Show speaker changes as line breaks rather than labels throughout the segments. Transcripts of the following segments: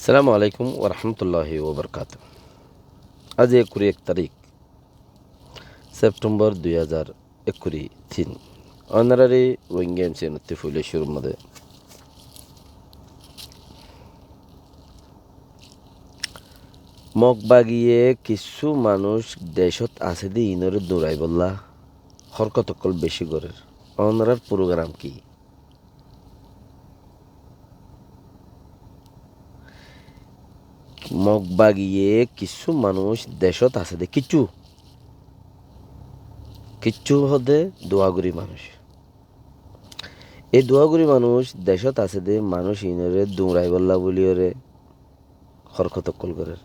السلام عليكم ورحمة الله وبركاته. আজ 21 তারিখ September 2023 honorary ওয়েঙ্গেম সেনতে ফুলে শুরুর মধ্যে মগ বাগিয়ে কিছু মানুষ দেশত আছে দি ইনরে দৌড়াই বললা হরকতকল বেশি করে অনারার প্রোগ্রাম কি মগ বাগিয়ে কিছু মানুষ দেশত আছে দে কিছু কিচ্ছু হদে দোয়াগুড়ি মানুষ এই দোয়াগুড়ি মানুষ দেশত আছে দে মানুষ ইনরে দৌড়াই বললা বলি ওরে হরকতকল করে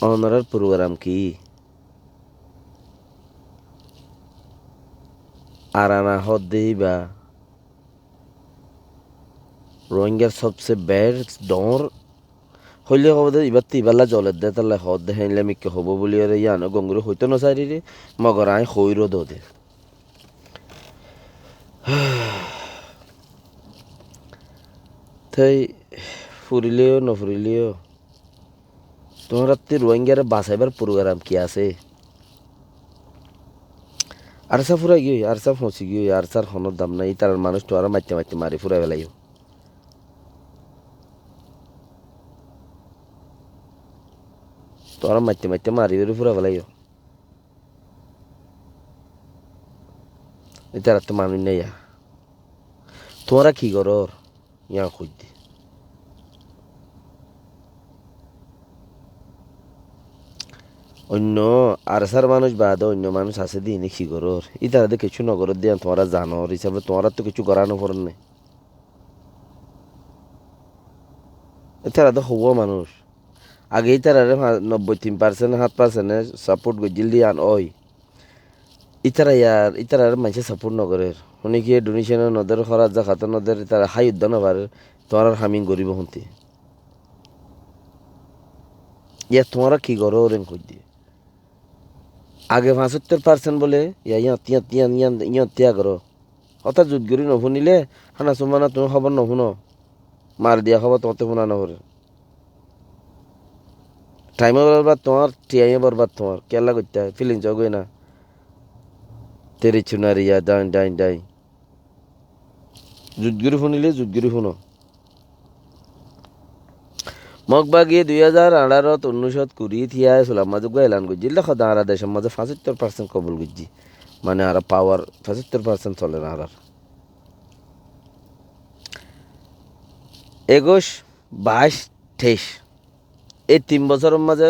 অনারার প্রোগ্রাম কি আরানা হদ দেই বা রোহিঙ্গার সবচেয়ে বেড় ডর হইলে হব দে ইবার তিবাল্লা জলের দে তাহলে হদ দে হেনলে মিকে হব বলি আর ইয়ানো গঙ্গুরে হইতো না চারি রে মগর আই হইরো দে তাই ফুরিলেও নফুরিলেও তোমার রাত্রি রোহিঙ্গারে বাঁচাইবার প্রোগ্রাম কি আছে আরসা ফুরাই গিয়ে আরসা ফসি গিয়ে আরসার হনর দাম নাই তার মানুষ তো আরো মারতে মারতে মারি ফুরাই বেলাইও তো আরো মারতে মারতে মারি বেরি ফুরা বেলাইও এটা রাত্রে মানুষ নাই তোমরা কি করো ইয়া খুঁজতে অন্য আরসার মানুষ বাদ অন্য মানুষ আছে দিন কি করোর ইতারা কিছু নগর দিয়া তোমরা জানো হিসাবে তোমরা তো কিছু করানো পড়েন নাই এতারা তো হবো মানুষ আগে ইতারা 93% 7% সাপোর্ট গজিল দিয়ান ওই ইতারা মানুষের সাপোর্ট নগরের শুনি কি ডোনেশন নদের খরাজ যা খাত নদের তারা হাই উদ্যান পারে তোমার হামিং গরিব হন্তি ইয়া তোমরা কি করো রেন খুঁজ দিয়ে আগে 75% বলে ইয়া তিয়া করো অর্থাৎ জুত গরি নশুনিলে হানা চুমানা তুমি খবর নশুনো মার দিয়া খবর তোমাতে শুনা নহরে টাইমে বরবাদ তোমার টিয়াইমে বরবাদ তোমার কেলা করতে হয় ফিলিংস গই না তেরি চুনারিয়া ডাইন ডাইন ডাই জুতগুরি শুনিলে জুতগুরি শুনো মগবাগিয়ে 2018-19 কুড়ি থিয়া সুলাম মাঝে এলান করছি দেখো দাঁড়া দেশের মাঝে 75% কবল করছি মানে আর পাওয়ার 75% চলে না আর 21, 22, 23 এই 3 বছরের মাঝে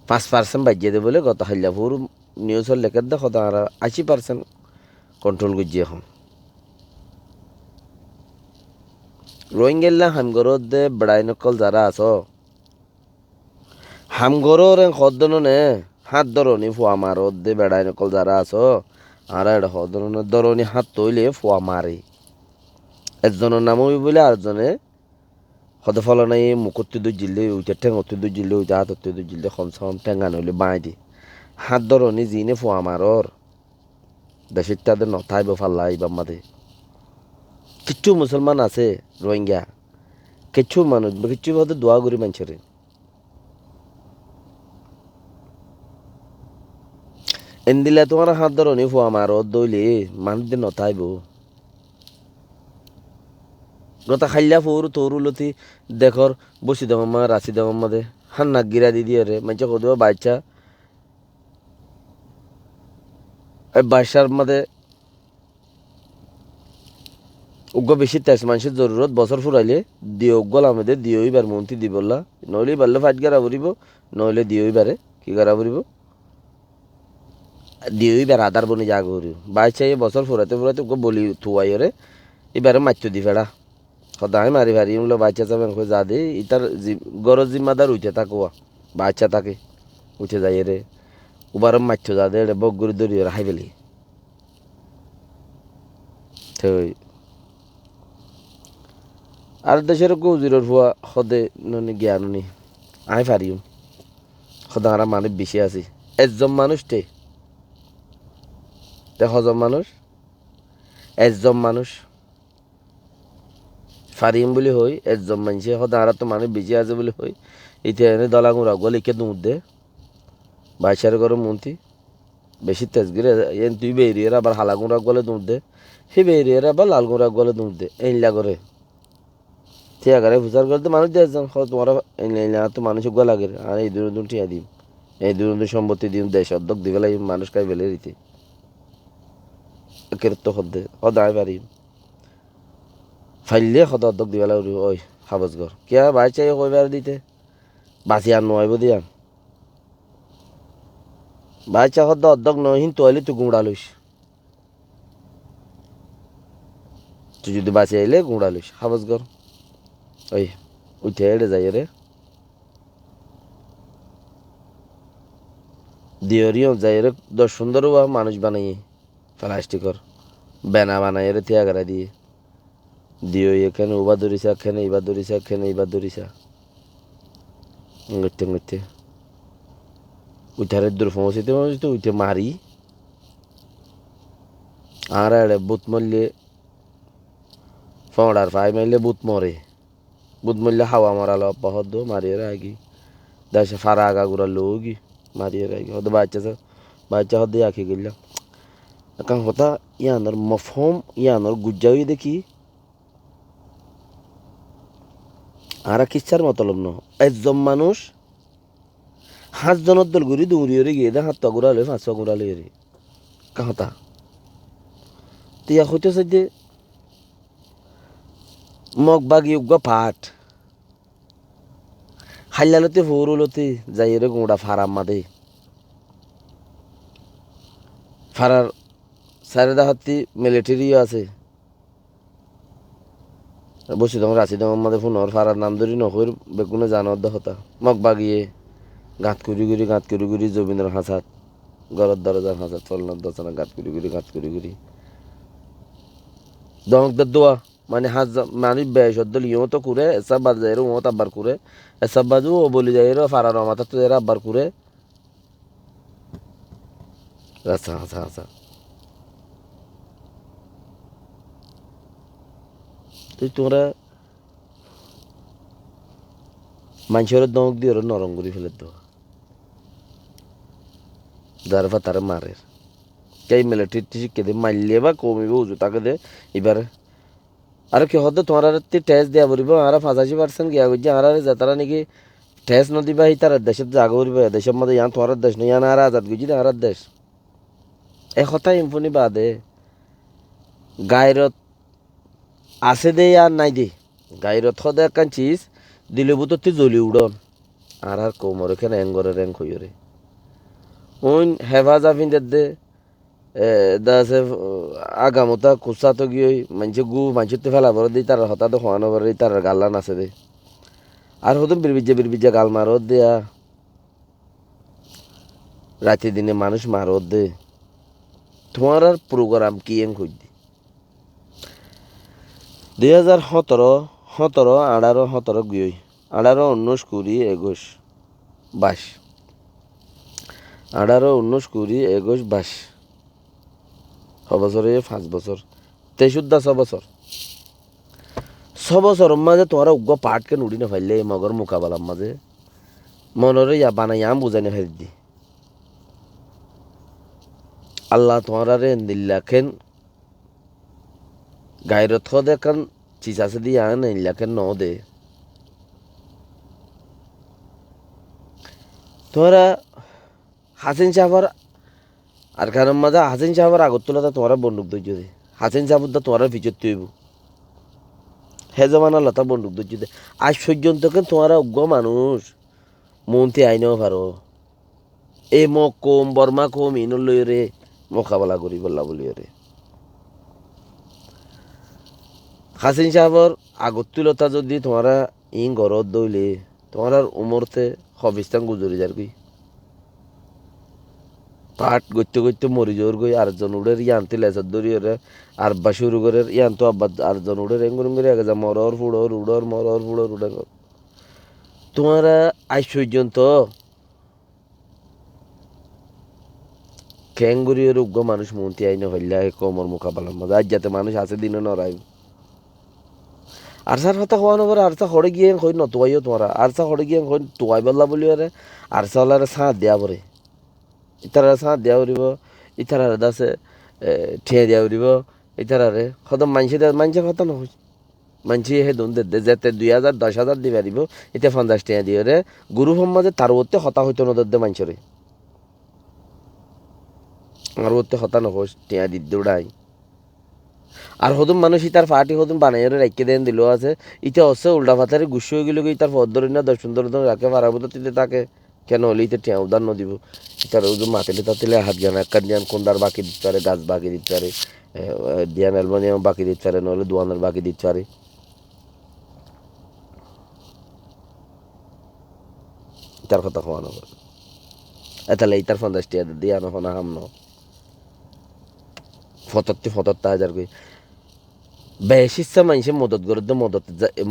5% বাজিয়ে দেবে বলে গত হাইলাপুর নিউজের লেখার দেখো দাঁড়া 80% কন্ট্রোল করছি এখন রোহিঙ্গেল্লা হামগরত দে বেড়াই নকল যারা আছো হামগরর হদ্দনে হাত ধরনি ফুয়া মারত দে বেড়াই নকল যারা আছো আর এটা হদ্দনে ধরনি হাত তৈলে ফুয়া মারে একজনের নাম হই বলে আরেকজনে হদে ফল নাই মুখত্তি দু জিল্লে উইটা ঠেঙত্তি দু জিল্লে উইটা হাতত্তি দু জিল্লে খমসম ঠেঙ্গা নইলে বাঁই দি হাত ধরনি জিনে ফুয়া মারর দেশের তাদের নথাইব ফাল্লাই বাম্মাদে কিচ্ছু মুসলমান আছে রোহিঙ্গা কিচ্ছু মানুষ কিচ্ছু হতে দোয়া করি মানুষের এন্দিলে তোমার হাত ধরনি ফুয়া মারত দইলে মানুষ দিন নথাইব গতা খাইলা ফুর তরুলতি দেখর বসি দেওয়া রাশি দেওয়া মাদে হান নাক গিরা দি দিয়ে রে মাইচা কদিও বাচ্চা বাসার মাদে উগ্র বেশি তেজ মানুষের জরুরত বছর ফুরাইলে দিও গল আমাদের দিওই বার মন্ত্রী দি বললা নইলে বারলে ফাইট গারা ফুরিব নইলে দিওই বারে কি গারা ফুরিব দিওই বার আধার বনি যা করিব বাচ্চা এই বছর ফুরাতে ফুরাতে উগ্র বলি থুয়াই রে এবারে মারতো দি ফেড়া সদায় মারি ভারি উনলো বাচ্চা যাবেন যা দে ইতার গরজ জিম্মাদার উঠে থাকুয়া বাচ্চা থাকে উঠে যাই রে উবারম মারছো যা দে বক গরি দরি হাই ফেলি আর দেশের গৌজিরর ফুয়া সদে ননি জ্ঞান নি আই পারিম সদা আর মানুষ বেশি আছি একজন মানুষ তে হজন মানুষ একজন মানুষ ফারিম বলি হই একজন মানুষে সদায় আর তো মানুষ বেঁচে আছে বলি হই ইতিয়া এনে দলাগুড়া গলে কে দুধ দে বাইশার গরম মন্ত্রী বেশি তেজ গিরে এন তুই বেরিয়ে আবার হালাগুড়া গলে দুধ দে সে বেরিয়ে আবার লালগুড়া গলে দুধ দে এইলা করে ঠিক আছে ফুচার করতে মানুষ দিয়ে যান তোমার এইলা তো মানুষ গলা লাগে আর এই দুজন টিয়া দিম এই দুজন সম্পত্তি দিম দেশ অর্ধক দিবে লাগে মানুষ খাই বেলে দিতে কেরত হদ্দে সদায় পারিম ফাইলে সদা অর্ধক দিবে লাগে ওই হাবজ ঘর কিয়া ভাই চাই কইবার দিতে বাঁচি আর নয় দিয়ান ভাই চা সদা অর্ধক নয় হিন তৈলে তুই গুঁড়া লইস তুই যদি বাঁচি আইলে গুঁড়া লইস হাবজ ঘর ওই উঠে এড়ে যাই রে দিওরিও যাই রে দশ সুন্দর মানুষ বানাই প্লাস্টিকর বেনা বানাই রে তিয়াগারা দিয়ে দিও এখানে উবা ধরিসা এখানে ইবা ধরিসা এখানে ইবা ধরিসা ngete ngete উঠারে দূর পৌঁছতে পৌঁছতে উঠে মারি আর বুত মরলে ফোঁড়ার ফাই মারলে বুত মরে বুত মরলে হাওয়া মারালো বহুত দো মারিয়ে রাখি দেশে ফারা আগা গুড়া লোগি মারিয়ে রাখি হতে বাচ্চা হতে আঁকি গেলাম এখন হতা ইয়ানোর মফহম ইয়ানোর গুজ্জাই দেখি আর কিচ্ছার মতলব ন একজন মানুষ 5 জনের দল ঘুরি দৌড়িয়ে গিয়ে দে 7 ঘুরালে 5 ঘুরালে রে কাহতা তিয়া হইতে সাইডে মগ বাগি উগা পাট হাইলালতে ফোরলতে যাই রে গোড়া ফারাম মাদে ফারার সারেদা হাতি মিলিটারিও আছে বসে তখন রাশি তখন আমাদের ফোন ফারার নাম ধরি নকর বেগুনে জানার দহতা মগ বাগিয়ে গাঁত করি ঘুরি জবিনের হাসাত গরর দরজার হাসাত ফলনার দশনা গাঁত করি ঘুরি দমকদের দোয়া মানে হাজ মানে বেশদ্দল ইও তো করে এসব বাজ যায় ও আব্বার করে এসব বাজু ও বলি যায় রে ফারার মাথা তো এরা আব্বার করে রাস্তা হাসা হাসা তুই তোমরা মানুষের দমক দিয়ে ওরা নরম করে ফেলে তো যার ফা তারা মারে কে মিলিটারি শিখে দে মারলে বা কমিবে উজু তাকে দে এবার আর কি হতো তোমার টেস্ট দেওয়া পড়ব আর 85% গিয়া করছে আর যাতারা নাকি টেস্ট নদিবা এই তার দেশের জাগা পড়বে দেশের মধ্যে ইয়ান তোমার দেশ নয় ইয়ান আর আজাদ গুজি আর দেশ এ কথা ইম্ফনি বাদে গায়রত আছে দে আর নাই দে গায়রত হদে একখান চিজ দিলে বুতো তুই জ্বলি উড়ন আর কোমর এখানে এঙ্গরে র্যাঙ্ক হইরে ওন হেফাজা ফিন্দের দে দাসে আগামতা কুসা তো গিয়ে মানুষ মানুষের তো ফেলা বড় দিই তার হঠাৎ খোয়ানো বড় তার গাল্লান আছে দে আর হতো বিরবিজা গাল মারত দেয়া রাতে দিনে মানুষ মারত দে তোমার আর প্রোগ্রাম কি এং খুঁজ দি 2017 18 গিয়ে 18 19 20 21 22 18 19 20 21 22 বছরে 5 বছর 6 বছর মাঝে তোমার উগ্র পাটকে নুড়ি না ফাইলে মগর মোকাবেলার মাঝে মনরে ইয়া বানাই আম বুঝাই না ফের দি আল্লাহ তোমার রে নিল্লাখেন গায়রত হদে কান চিসাসে দিয়ে আন নিল্লাখেন ন দে তোরা হাসিন সাহাবার আর কারণ মাঝে হাসিন সাহাবার আগত তোলা তোমার বন্দুক ধৈর্য দে হাসিন সাহাবুর দা তোমার ভিতর তুইব হে জমানা লতা বন্দুক ধৈর্য দে আজ পর্যন্ত কেন তোমার উগ্র মানুষ মন্ত্রী আইনেও পারো এই কম বর্মা কম ইনর লই রে মোকাবেলা করি বললা বলি রে হাসিন সাহাবর আগত তুলতা যদি তোমার ইং ঘরত দইলে তোমার উমরতে হবিস্তান গুজরি যার কি পাট গইতে মরি জোর গই আরেকজন উড়ের ইয়ান্তি লেসার দরিয়ে আর বা শুরু করে ইয়ান তো আব্বা আরেকজন উড়ের এঙ্গুর মেরে আগে যা মরর ফুড়র উড়র তোমার আজ পর্যন্ত ক্যাঙ্গুরির উগ্র মানুষ মন্ত্রী আইনে হইলা কমর মোকাবেলার মধ্যে আজ যাতে মানুষ আছে দিনে নড়াই আরসার কথা হওয়া নগর আরসা হরে গিয়ে হই নতুয়াইও তোমারা আরসা হরে গিয়ে হই তুয়াই বললা বলি আরে আরসা হলারে সাঁত দেয়া পরে ইতারা সাঁত দেয়া উড়িব ইতারারে দাসে ঠিয়ে দেয়া উড়িব ইতারারে সদম মানুষের কথা নহয় মানুষ হে দুন দে যেতে 2000 10,000 দিবা দিব এটা 50 টাকা দিয়ে রে গুরু সমাজে তার ওতে হতা হইতো নদে মানুষরে আর ওতে হতা নহয় টিয়া দি দৌড়াই আর হদুম মানুষ ইতার ফাটি হদুম বানাইরে রাখকে দেন দিল আছে ইটা হচ্ছে উল্টা ফাতারে গুছ হয়ে গেল ইতার পদ ধরি না 10-15 দিন রাখে পারাবো তো তিলে তাকে কেন হলে ইতে টিয়া উদার নদিব ইতার ওজন মাতিলে তাতিলে হাত জ্ঞান এক জ্ঞান কোনদার বাকি দিতে পারে গাছ বাকি দিতে পারে দিয়ান অ্যালমোনিয়াম বাকি দিতে পারে নহলে দোয়ানের বাকি দিতে পারে ইতার কথা খাওয়ানো এতালে ইতার 50 টাকা দিয়ে আনো হনা হাম ন ফতত্তি হাজার কই বেশ ইচ্ছা মানুষে মদত করে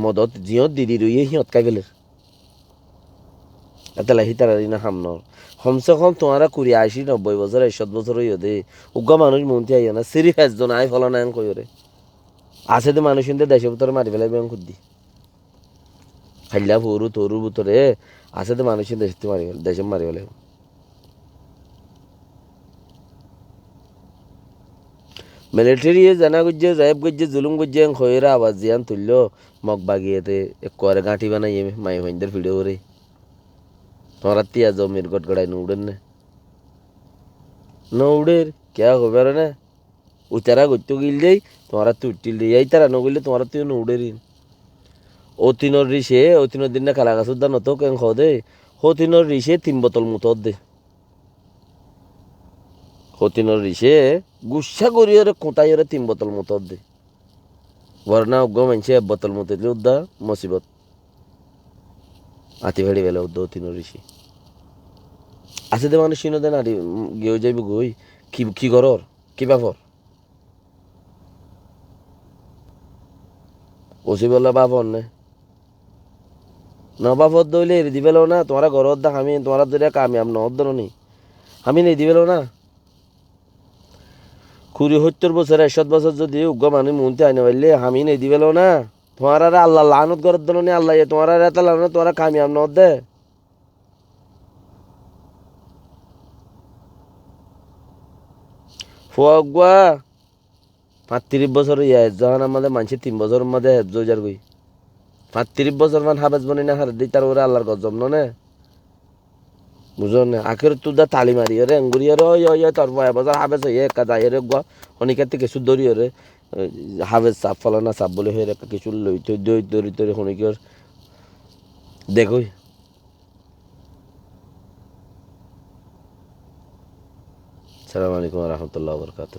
মদত জিয়ত দিদি রইয়ে সিহঁত কাই গেলে এতালে হিতারারি না হাম ন কমসে কম তোমারা 80-90 বছর 100 বছর হইও দে উগা মানুষ মন্ত্রী আইয়া না সিরি ফেসজন আই ফলা না কই রে আছে তো মানুষ ইন্দে দেশের ভিতরে মারি ফেলাই ব্যাং খুদ্দি খাইলা ফুরু তরুর ভিতরে আছে তো মানুষ দেশে মারি ফেলাই মিলিটারি জানা গুজ্জে জাহেব গুজ্জে জুলুম গুজ্জে খয়েরা আওয়াজ জিয়ান তুলল মগ বাগিয়েতে করে গাঁঠি বানাই মাই ভাইন্দের ভিডিও রে তোমরা তিয়া জমির গট গড়াই উড়েন না উড়ের কে হবে না উতারা গত্য গিল যাই তোমরা তুই উঠিল দিয়ে এই তারা নগিলে তোমরা তুই উড়ের অতিনর রিসে অতিনর দিন না কালা গাছ দা নত কেন খাও দে হতিনর রিসে 3 বোতল মুতর দে হতিনর রিসে গুসা করিয়ে কোঁতাই 3 বোতল মুতর দে বরনা উগ্র মানছে 1 বোতল মতো দিলে উদ্দা মুসিবত আতি ভেড়ি বেলা উদ্দা অতিনর ঋষি আছে দে মানুষ চিনো দে না গিয়েও যাইব গই কি করর কি ব্যাপার ওসি বললা বাপর নে না বাপর দইলে এর দিবেল না তোমার ঘর দেখ আমি তোমার ধরে কামিয়াব ন নি আমি নেই দিবেল না 70 বছর 100 বছর যদি উগ্র মানুষ মনতে আইনে পারলে আমি নেই দিবেল না তোমার আর আল্লাহ লানত করার দল নি আল্লাহ তোমার আর এত লানত তোমার কামিয়াব ন দে ফুয়া 35 বছর ইয়ে যখন আমাদের মানুষের 3 বছরের মধ্যে হেফজ যার গই 35 বছর মান হাবেজ বনি না হার দিই তার ওরে আল্লাহর গজব নে বুঝো না আখের তু দা তালি মারি রে আঙ্গুরি রে ওই তোর 5 বছর হাবেজ হয়ে একা যায় রে গা অনিকার থেকে কিছু ধরি রে হাবেজ সাপ ফলানা সাপ বলে হয়ে রেখা কিছু লই তুই দই ধরি ধরি অনিকের দেখোই সালাম আলাইকুম রহমতুল্লাহ বরকাত